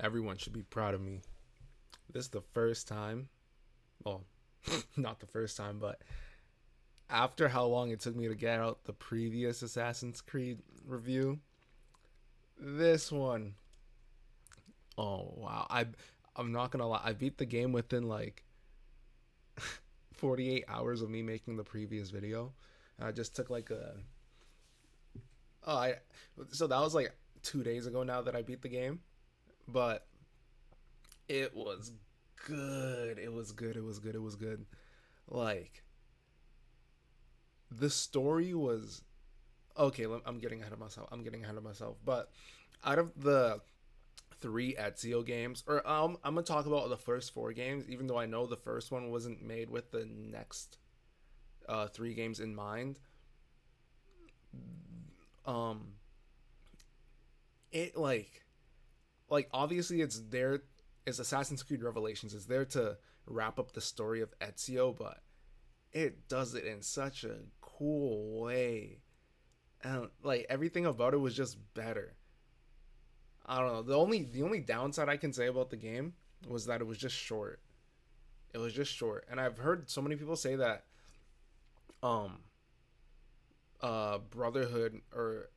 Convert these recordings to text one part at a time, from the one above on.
Everyone should be proud of me. This is the first time, well, not the first time, but after how long it took me to get out the previous Assassin's Creed review, this one, oh wow. I'm not gonna lie, I beat the game within like 48 hours of me making the previous video. I just took like a oh I so that was like 2 days ago now that I beat the game, but it was good. It was good. It was good. It was good. Like the story was okay. I'm getting ahead of myself. I'm getting ahead of myself. But out of the three Ezio games, or I'm gonna talk about the first four games, even though I know the first one wasn't made with the next three games in mind. Um, it like obviously it's there. It's Assassin's Creed Revelations. It's there to wrap up the story of Ezio, but it does it in such a cool way, and like everything about it was just better. I don't know. The only downside I can say about the game was that it was just short. It was just short, and I've heard so many people say that um Brotherhood or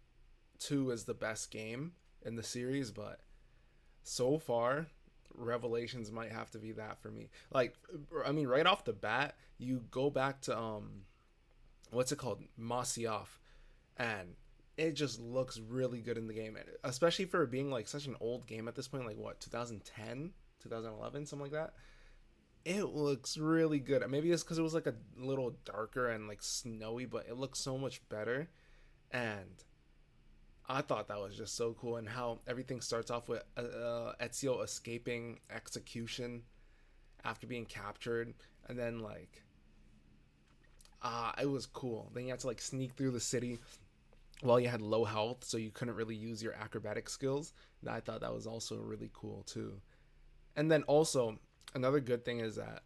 2 is the best game in the series, but so far Revelations might have to be that for me. Like I mean right off the bat, you go back to what's it called? Masyaf, and it just looks really good in the game, especially for being like such an old game at this point, like what, 2010, 2011, something like that. It looks really good. Maybe it's because it was like a little darker and like snowy, but it looks so much better. And I thought that was just so cool, and how everything starts off with Ezio escaping execution after being captured, and then like it was cool. Then you had to like sneak through the city while you had low health, so you couldn't really use your acrobatic skills. And I thought that was also really cool too. And then also another good thing is that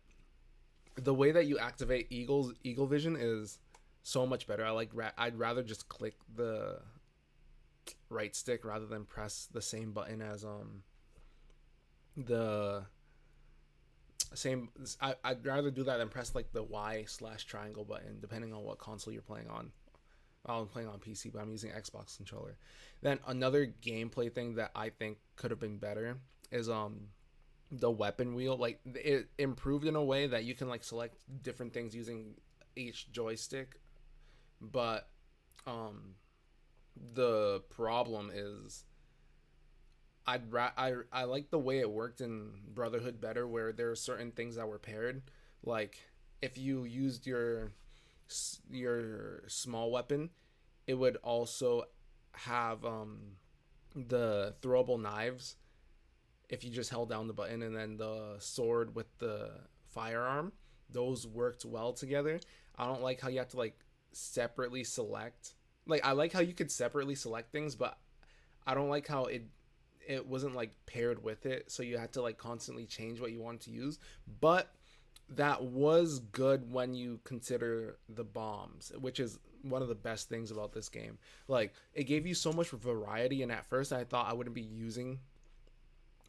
the way that you activate eagle vision is so much better. I'd rather just click the right stick rather than press the same button as the same. I'd rather do that than press like the Y/triangle button, depending on what console you're playing on. Well, I'm playing on PC, but I'm using Xbox controller. Then another gameplay thing that I think could have been better is the weapon wheel. Like it improved in a way that you can like select different things using each joystick, but um the problem is I like the way it worked in Brotherhood better, where there are certain things that were paired. Like if you used your small weapon, it would also have the throwable knives if you just held down the button, and then the sword with the firearm. Those worked well together. I don't like how you have to like separately select. Like I like how you could separately select things, but I don't like how it wasn't like paired with it, so you had to like constantly change what you wanted to use. But that was good when you consider the bombs, which is one of the best things about this game. Like it gave you so much variety, and at first I thought I wouldn't be using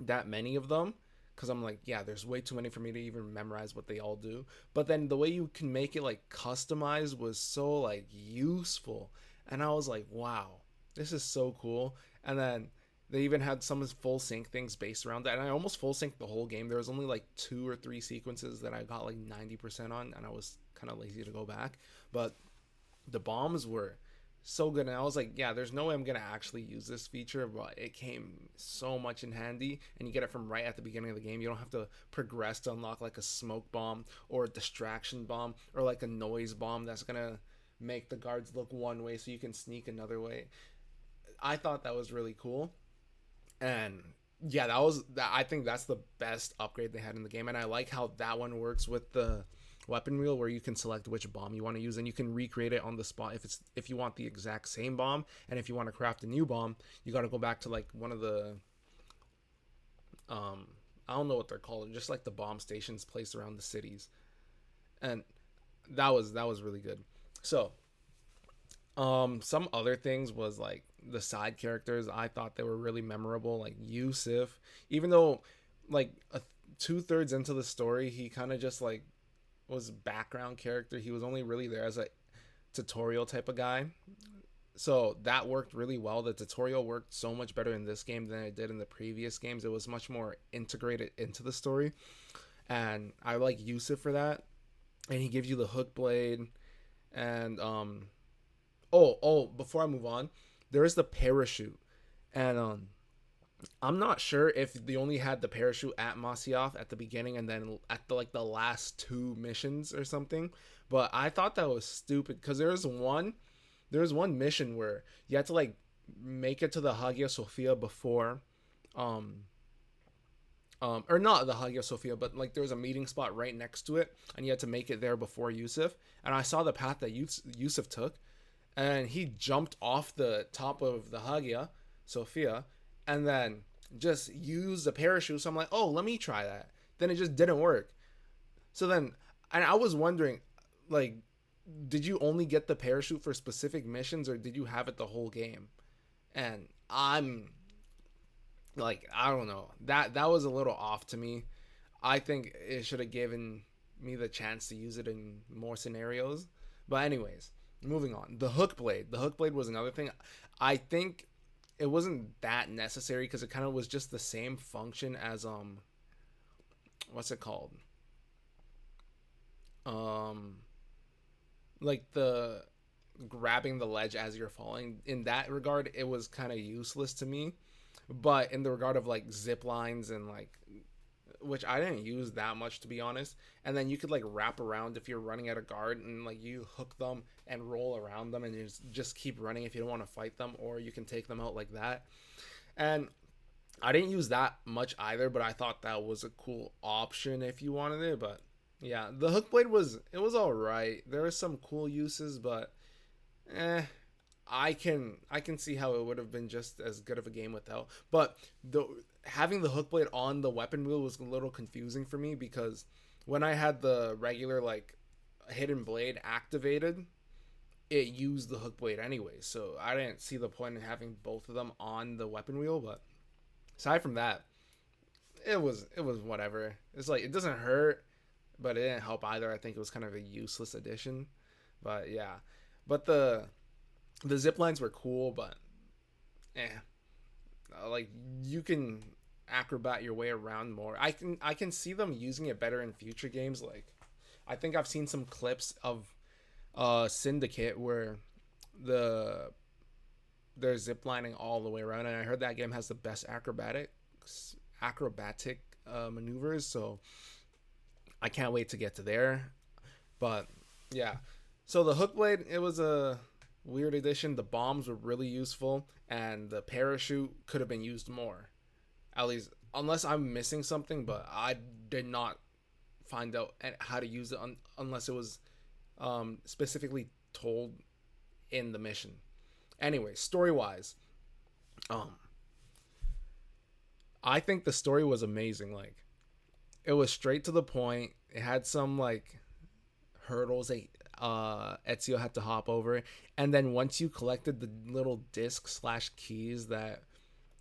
that many of them, because I'm like, yeah, there's way too many for me to even memorize what they all do. But then the way you can make it like customized was so like useful, and I was like, wow, this is so cool. And then they even had some full sync things based around that, and I almost full synced the whole game. There was only like 2 or 3 sequences that I got like 90% on, and I was kind of lazy to go back. But the bombs were so good, and I was like, yeah, there's no way I'm gonna actually use this feature, but it came so much in handy, and you get it from right at the beginning of the game. You don't have to progress to unlock like a smoke bomb or a distraction bomb or like a noise bomb that's gonna make the guards look one way so you can sneak another way. I thought that was really cool, and yeah, that was that. I think that's the best upgrade they had in the game, and I like how that one works with the weapon wheel, where you can select which bomb you want to use, and you can recreate it on the spot if you want the exact same bomb. And if you want to craft a new bomb, you got to go back to like one of the um I don't know what they're called, just like the bomb stations placed around the cities. And that was really good. So some other things was like the side characters, I thought they were really memorable. Like Yusuf, even though like 2/3 into the story, he kind of just like was background character. He was only really there as a tutorial type of guy. So that worked really well. The tutorial worked so much better in this game than it did in the previous games. It was much more integrated into the story, and I like Yusuf for that. And he gives you the hook blade, and before I move on, there is the parachute, and I'm not sure if they only had the parachute at Masyaf at the beginning and then at the last two missions or something. But I thought that was stupid because there was one mission where you had to like make it to the Hagia Sophia before um or not the Hagia Sophia, but like there was a meeting spot right next to it, and you had to make it there before Yusuf. And I saw the path that Yusuf took, and he jumped off the top of the Hagia Sophia, and then just used the parachute. So I'm like, oh, let me try that. Then it just didn't work. So then, and I was wondering, like, did you only get the parachute for specific missions, or did you have it the whole game? And I'm like, I don't know, that was a little off to me. I think it should have given me the chance to use it in more scenarios. But anyways, moving on. The hook blade was another thing. I think it wasn't that necessary because it kind of was just the same function as what's it called, um like the grabbing the ledge as you're falling. In that regard, it was kind of useless to me. But in the regard of like zip lines and like, which I didn't use that much to be honest. And then you could like wrap around if you're running at a guard, and like you hook them and roll around them, and you just keep running if you don't want to fight them, or you can take them out like that. And I didn't use that much either, but I thought that was a cool option if you wanted it. But yeah, the hook blade was all right. There were some cool uses, but eh, I can see how it would have been just as good of a game without. But the having the hook blade on the weapon wheel was a little confusing for me because when I had the regular like hidden blade activated, it used the hook blade anyway. So I didn't see the point in having both of them on the weapon wheel. But aside from that, it was whatever. It's like it doesn't hurt, but it didn't help either. I think it was kind of a useless addition. But yeah, but the zip lines were cool, but eh, like you can acrobat your way around more. I can see them using it better in future games. Like I think I've seen some clips of Syndicate where the they're ziplining all the way around, and I heard that game has the best acrobatic maneuvers. So I can't wait to get to there. But yeah, so the hook blade, it was a weird addition. The bombs were really useful, and the parachute could have been used more. At least, unless I'm missing something, but I did not find out how to use it unless it was specifically told in the mission. Anyway, story wise, um, I think the story was amazing. Like, it was straight to the point. It had some like hurdles that Ezio had to hop over, and then once you collected the little disc slash keys that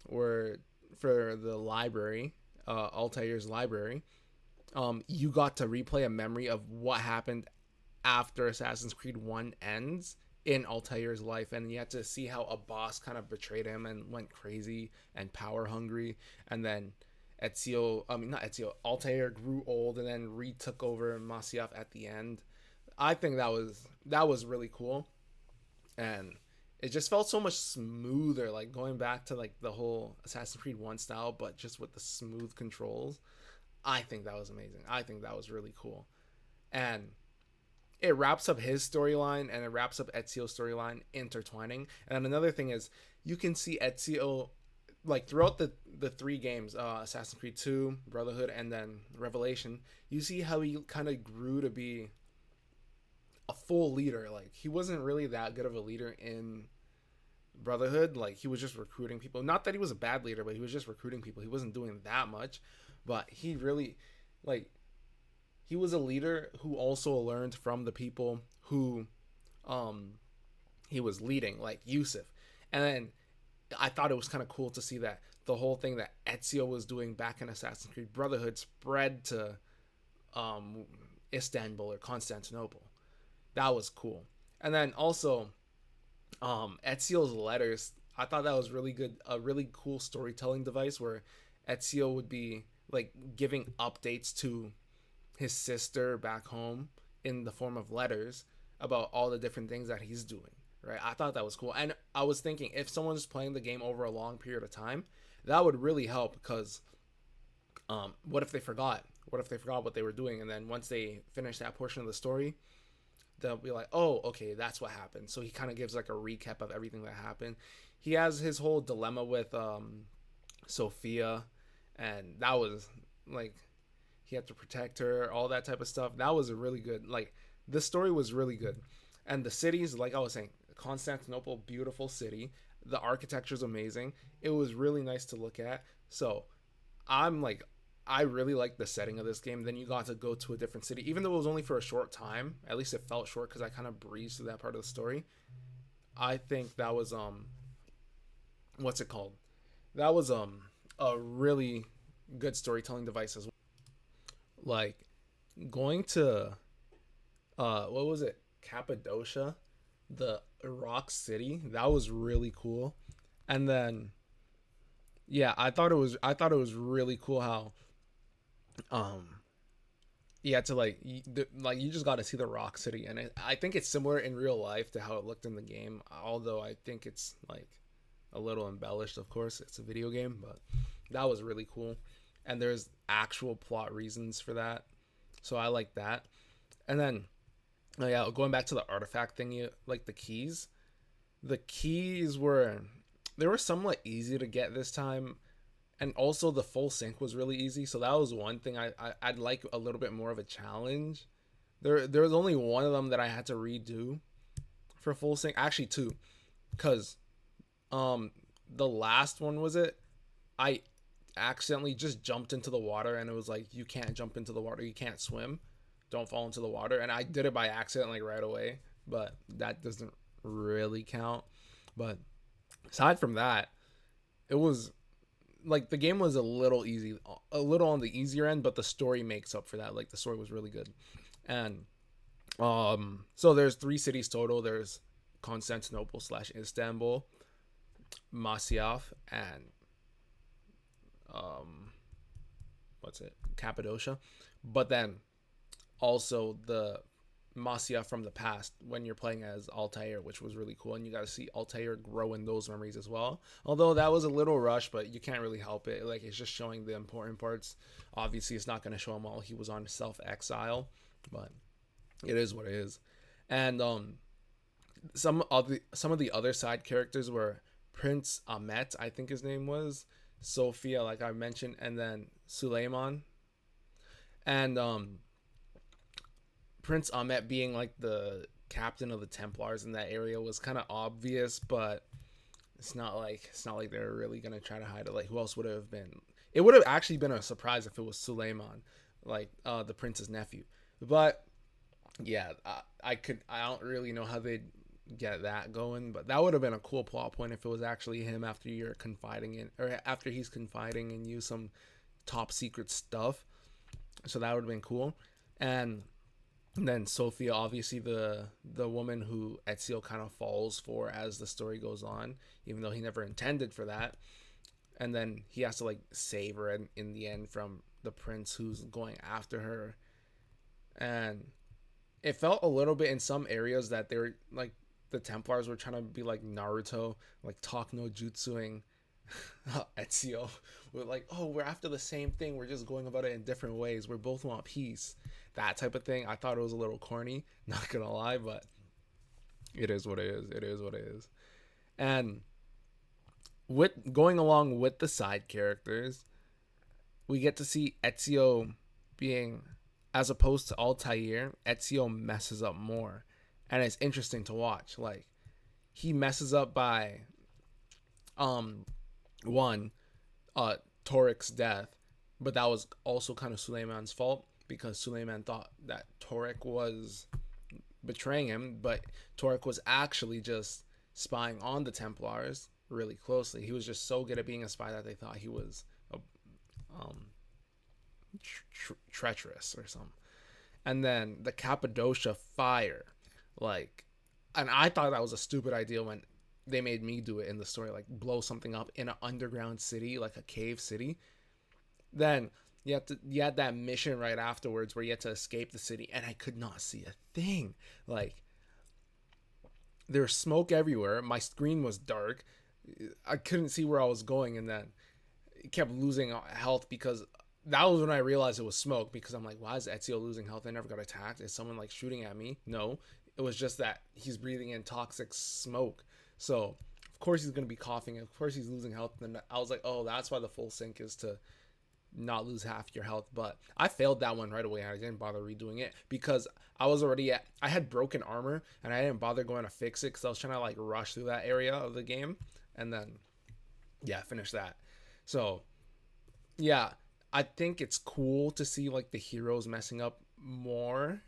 were for the library, Altair's library, you got to replay a memory of what happened after Assassin's Creed 1 ends in Altair's life, and you had to see how a boss kind of betrayed him and went crazy and power hungry, and then not Ezio, Altair grew old and then retook over Masyaf at the end. I think that was really cool, and it just felt so much smoother, like going back to like the whole Assassin's Creed 1 style, but just with the smooth controls. I think that was amazing. I think that was really cool, and it wraps up his storyline and it wraps up Ezio's storyline intertwining. And another thing is you can see Ezio like throughout the three games, Assassin's Creed 2, Brotherhood, and then Revelation. You see how he kind of grew to be a full leader. Like he wasn't really that good of a leader in Brotherhood. Like he was just recruiting people. Not that he was a bad leader, but he was just recruiting people. He wasn't doing that much, but he really like he was a leader who also learned from the people who he was leading, like Yusuf. And then I thought it was kind of cool to see that the whole thing that Ezio was doing back in Assassin's Creed Brotherhood spread to um, Istanbul or Constantinople. That was cool. And then also Ezio's letters. I thought that was really good. A really cool storytelling device where Ezio would be like giving updates to his sister back home in the form of letters about all the different things that he's doing. Right. I thought that was cool. And I was thinking if someone's playing the game over a long period of time, that would really help because what if they forgot? What if they forgot what they were doing? And then once they finish that portion of the story, they'll be like, oh, okay, that's what happened. So he kind of gives like a recap of everything that happened. He has his whole dilemma with Sophia, and that was like he had to protect her, all that type of stuff. That was a really good, like, the story was really good. And the cities, like I was saying, Constantinople, beautiful city. The architecture is amazing. It was really nice to look at. So I'm like, I really like the setting of this game. Then you got to go to a different city, even though it was only for a short time. At least it felt short because I kind of breezed through that part of the story. I think that was what's it called? That was a really good storytelling device as well. Like going to what was it? Cappadocia, the rock city. That was really cool. And then yeah, I thought it was really cool how um you had to like you just got to see the rock city, and I think it's similar in real life to how it looked in the game, although I think it's like a little embellished. Of course it's a video game, but that was really cool, and there's actual plot reasons for that, so I like that. And then oh yeah, going back to the artifact thingy, like the keys were, they were somewhat easy to get this time, and also the full sync was really easy. So that was one thing I'd like a little bit more of a challenge. There was only one of them that I had to redo for full sync. Actually, two, because um the last one was it. I accidentally just jumped into the water, and it was like you can't jump into the water, you can't swim, don't fall into the water, and I did it by accident like right away. But that doesn't really count. But aside from that, it was like the game was a little easy, a little on the easier end, but the story makes up for that. Like the story was really good. And so there's three cities total. There's Constantinople slash Istanbul, Masyaf, and um what's it, Cappadocia. But then also the Masia from the past when you're playing as Altair, which was really cool, and you got to see Altair grow in those memories as well. Although that was a little rushed, but you can't really help it. Like it's just showing the important parts. Obviously, it's not going to show him all. He was on self exile, but it is what it is. And some of the other side characters were Prince Ahmet, I think his name was, Sophia, like I mentioned, and then Suleiman. And Prince Ahmet being like the captain of the Templars in that area was kind of obvious, but it's not like they're really gonna try to hide it. Like who else would it have been? It would have actually been a surprise if it was Suleiman, like the prince's nephew. But yeah, I don't really know how they'd get that going, but that would have been a cool plot point if it was actually him after you're confiding in, or after he's confiding in you some top secret stuff. So that would have been cool. And then Sophia, obviously the woman who Ezio kind of falls for as the story goes on, even though he never intended for that. And then he has to like save her in the end from the prince who's going after her. And it felt a little bit in some areas that they were like the Templars were trying to be like Naruto, like talk no jutsuing Ezio. We're like, oh, we're after the same thing. We're just going about it in different ways. We both want peace. That type of thing. I thought it was a little corny, not gonna lie, but it is what it is. It is what it is. And with going along with the side characters, we get to see Ezio being, as opposed to Altair, Ezio messes up more. And it's interesting to watch. Like, he messes up by um one, Torik's death, but that was also kind of Suleiman's fault because Suleiman thought that Torik was betraying him, but Torik was actually just spying on the Templars, really closely. He was just so good at being a spy that they thought he was a, um, treacherous or something. And then the Cappadocia fire, like, and I thought that was a stupid idea when they made me do it in the story, like blow something up in an underground city, like a cave city. Then you had that mission right afterwards where you had to escape the city, and I could not see a thing. Like, there's smoke everywhere. My screen was dark. I couldn't see where I was going, and then it kept losing health because that was when I realized it was smoke. Because I'm like, why is Ezio losing health? I never got attacked. Is someone like shooting at me? No, it was just that he's breathing in toxic smoke. So of course he's gonna be coughing. Of course he's losing health. And I was like, oh, that's why the full sync is to not lose half your health. But I failed that one right away. I didn't bother redoing it because I had broken armor and I didn't bother going to fix it because I was trying to like rush through that area of the game and then yeah, finish that. So yeah, I think it's cool to see like the heroes messing up more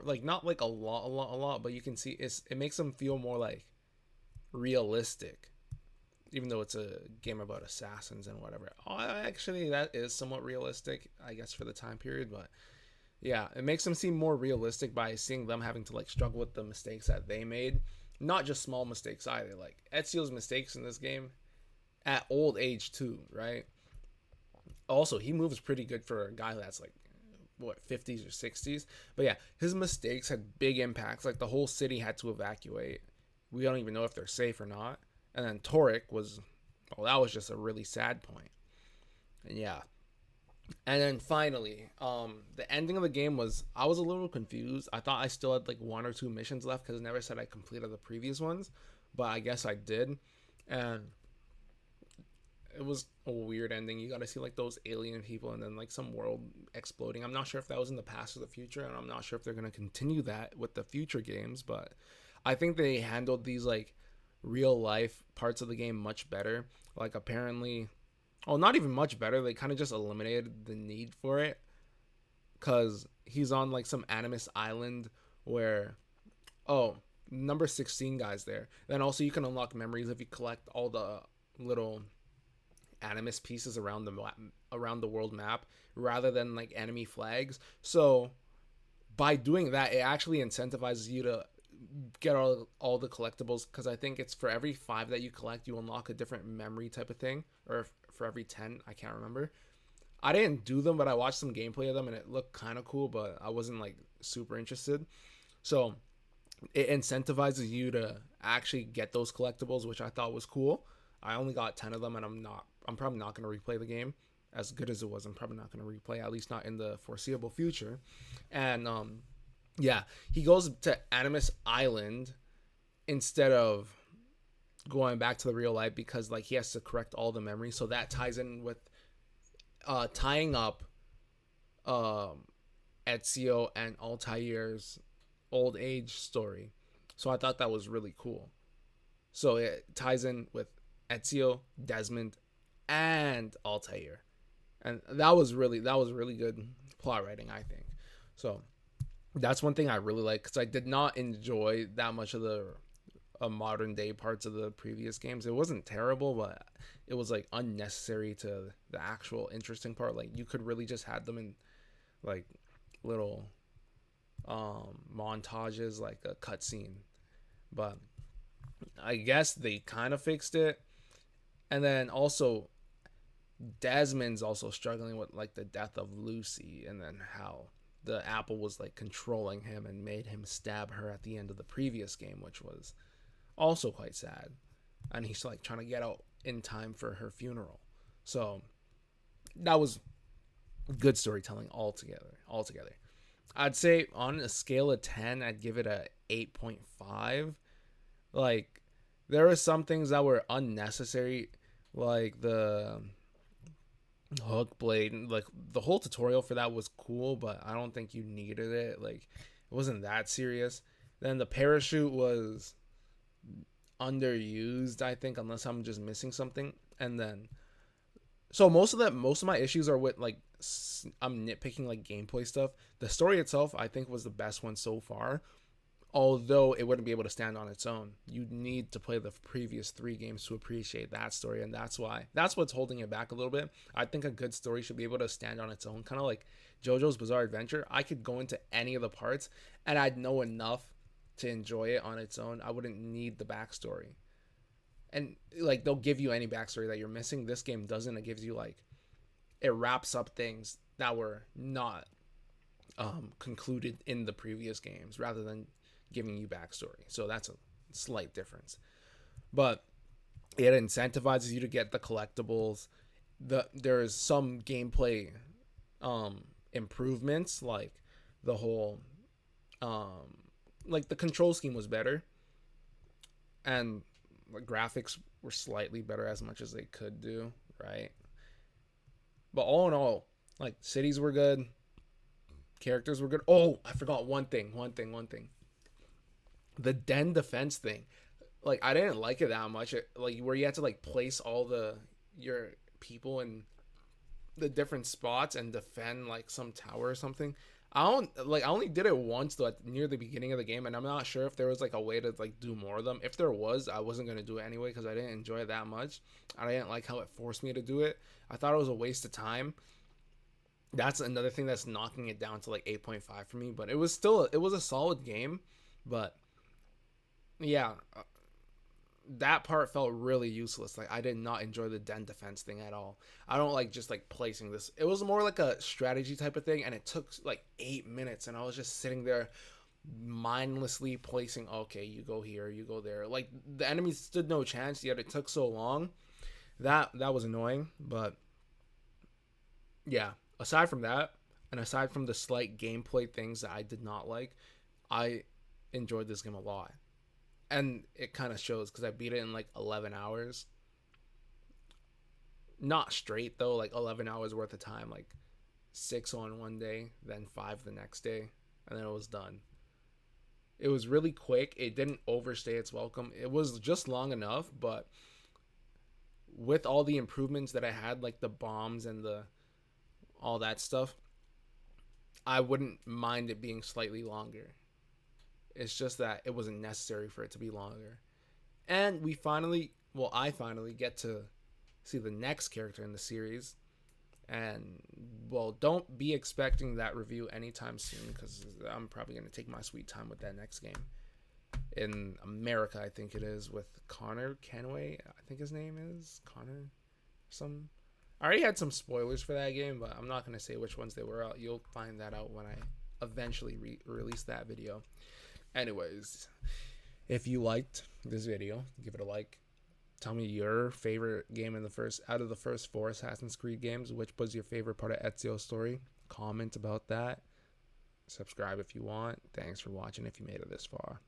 like not like a lot, but you can see it makes them feel more like realistic, even though it's a game about assassins and whatever. Oh, actually, that is somewhat realistic, I guess, for the time period. But yeah, it makes them seem more realistic by seeing them having to like struggle with the mistakes that they made, not just small mistakes either. Like Ezio's mistakes in this game at old age too, right? Also, he moves pretty good for a guy that's like what 50s or 60s. But yeah, his mistakes had big impacts. Like the whole city had to evacuate. We don't even know if they're safe or not. And then Toric was, well, that was just a really sad point. And yeah. And then finally, the ending of the game was, I was a little confused. I thought I still had like one or two missions left because it never said I completed the previous ones, but I guess I did. And it was a weird ending. You got to see like those alien people and then like some world exploding. I'm not sure if that was in the past or the future, and I'm not sure if they're going to continue that with the future games, but I think they handled these like real life parts of the game much better. Like apparently, oh, not even much better. They kind of just eliminated the need for it because he's on like some Animus Island where, oh, number 16 guys there. Then also you can unlock memories if you collect all the little Animus pieces around the world map rather than like enemy flags. So by doing that, it actually incentivizes you to get all the collectibles, because I think it's for every 5 that you collect you unlock a different memory type of thing, or for every 10, I can't remember. I didn't do them, but I watched some gameplay of them and it looked kind of cool, but I wasn't like super interested. So it incentivizes you to actually get those collectibles, which I thought was cool. I only got 10 of them, and I'm probably not going to replay the game. As good as it was, I'm probably not going to replay, at least not in the foreseeable future. And yeah, he goes to Animus Island instead of going back to the real life because like he has to correct all the memories. So that ties in with tying up Ezio and Altair's old age story. So I thought that was really cool. So it ties in with Ezio, Desmond, and Altair. And that was really good plot writing, I think. So that's one thing I really like, because I did not enjoy that much of the modern day parts of the previous games. It wasn't terrible, but it was like unnecessary to the actual interesting part. Like you could really just had them in like little montages, like a cutscene. But I guess they kind of fixed it. And then also Desmond's also struggling with like the death of Lucy, and then how the apple was like controlling him and made him stab her at the end of the previous game, which was also quite sad. And he's like trying to get out in time for her funeral. So that was good storytelling altogether. I'd say on a scale of 10, I'd give it a 8.5. Like there were some things that were unnecessary, like the hook blade, like the whole tutorial for that was cool, but I don't think you needed it. Like it wasn't that serious. Then the parachute was underused, I think, unless I'm just missing something. And then so most of my issues are with like I'm nitpicking like gameplay stuff. The story itself I think was the best one so far. although it wouldn't be able to stand on its own. You need to play the previous 3 games to appreciate that story, and that's what's holding it back a little bit. I think a good story should be able to stand on its own, kind of like JoJo's Bizarre Adventure. I could go into any of the parts and I'd know enough to enjoy it on its own. I wouldn't need the backstory. And like they'll give you any backstory that you're missing. This game doesn't. It gives you like, it wraps up things that were not concluded in the previous games rather than giving you backstory. So that's a slight difference. But it incentivizes you to get the collectibles. There's some gameplay improvements, like the whole like the control scheme was better, and the graphics were slightly better as much as they could do, right? But all in all, like cities were good, characters were good. Oh, I forgot one thing. The den defense thing. Like I didn't like it that much. Like where you had to like place all your people in the different spots and defend like some tower or something. I only did it once though, near the beginning of the game, and I'm not sure if there was like a way to like do more of them. If there was, I wasn't gonna do it anyway because I didn't enjoy it that much. I didn't like how it forced me to do it. I thought it was a waste of time. That's another thing that's knocking it down to like 8.5 for me. But it was a solid game. But yeah, that part felt really useless. Like I did not enjoy the den defense thing at all. I don't like just like placing this. It was more like a strategy type of thing, and it took like 8 minutes, and I was just sitting there mindlessly placing. Okay, you go here, you go there. Like the enemy stood no chance, yet it took so long. That was annoying. But yeah, aside from that, and aside from the slight gameplay things that I did not like, I enjoyed this game a lot. And it kind of shows because I beat it in like 11 hours. Not straight though, like 11 hours worth of time, like 6 on one day, then 5 the next day, and then it was done. It was really quick. It didn't overstay its welcome. It was just long enough, but with all the improvements that I had, like the bombs and all that stuff, I wouldn't mind it being slightly longer. It's just that it wasn't necessary for it to be longer. And I finally get to see the next character in the series. And, well, don't be expecting that review anytime soon because I'm probably going to take my sweet time with that next game. In America, I think it is, with Connor Kenway. I think his name is Connor. I already had some spoilers for that game, but I'm not going to say which ones they were out. You'll find that out when I eventually release that video. Anyways, if you liked this video, give it a like. Tell me your favorite game out of the first 4 Assassin's Creed games. Which was your favorite part of Ezio's story? Comment about that. Subscribe if you want. Thanks for watching if you made it this far.